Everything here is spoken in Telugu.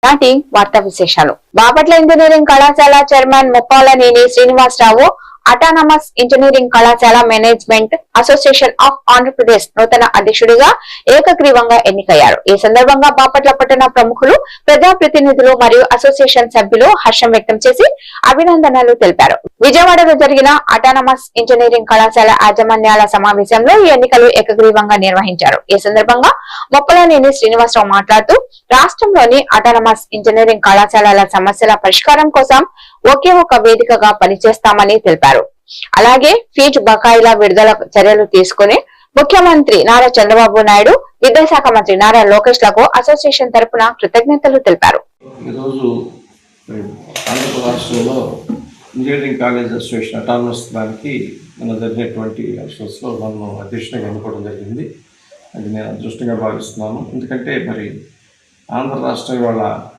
నాటి వార్తా విశేషాలు. బాపట్ల ఇంజనీరింగ్ కళాశాల చైర్మన్ ముప్పాలనేని శ్రీనివాసరావు అటానమస్ ఇంజనీరింగ్ కళాశాల మేనేజ్మెంట్ అసోసియేషన్ ఆఫ్ ఆంధ్రప్రదేశ్ నూతన అధ్యక్షుడిగా ఏకగ్రీవంగా ఎన్నికయ్యారు. ఈ సందర్భంగా బాపట్ల పట్టణ ప్రముఖులు, ప్రజాప్రతినిధులు మరియు అసోసియేషన్ సభ్యులు హర్షం వ్యక్తం చేసి అభినందనలు తెలిపారు. విజయవాడలో జరిగిన అటానమస్ ఇంజనీరింగ్ కళాశాల యాజమాన్యాల సమావేశంలో ఈ ఎన్నికలు ఏకగ్రీవంగా నిర్వహించారు. ఈ సందర్భంగా ముప్పాలనేని శ్రీనివాసరావు మాట్లాడుతూ రాష్ట్రంలోని అటానమస్ ఇంజనీరింగ్ కళాశాలల సమస్యల పరిష్కారం కోసం ఒకే ఒక వేదికగా పనిచేస్తామని తెలిపారు. అలాగే ఫీజు బకాయిల విడుదల చర్యలు తీసుకుని ముఖ్యమంత్రి నారా చంద్రబాబు నాయుడు, విద్యాశాఖ మంత్రి నారా లోకేష్ లకు అసోసియేషన్ తరపున కృతజ్ఞతలు తెలిపారు. ఇంజనీరింగ్ కాలేజ్ అసోసియేషన్ అటానమస్ దానికి మన జరిగినటువంటి ఎలక్షన్స్లో నన్ను అధ్యక్షునిగా ఎన్నుకోవడం జరిగింది. అది నేను అదృష్టంగా భావిస్తున్నాను. ఎందుకంటే మరి ఆంధ్ర రాష్ట్రం ఇవాళ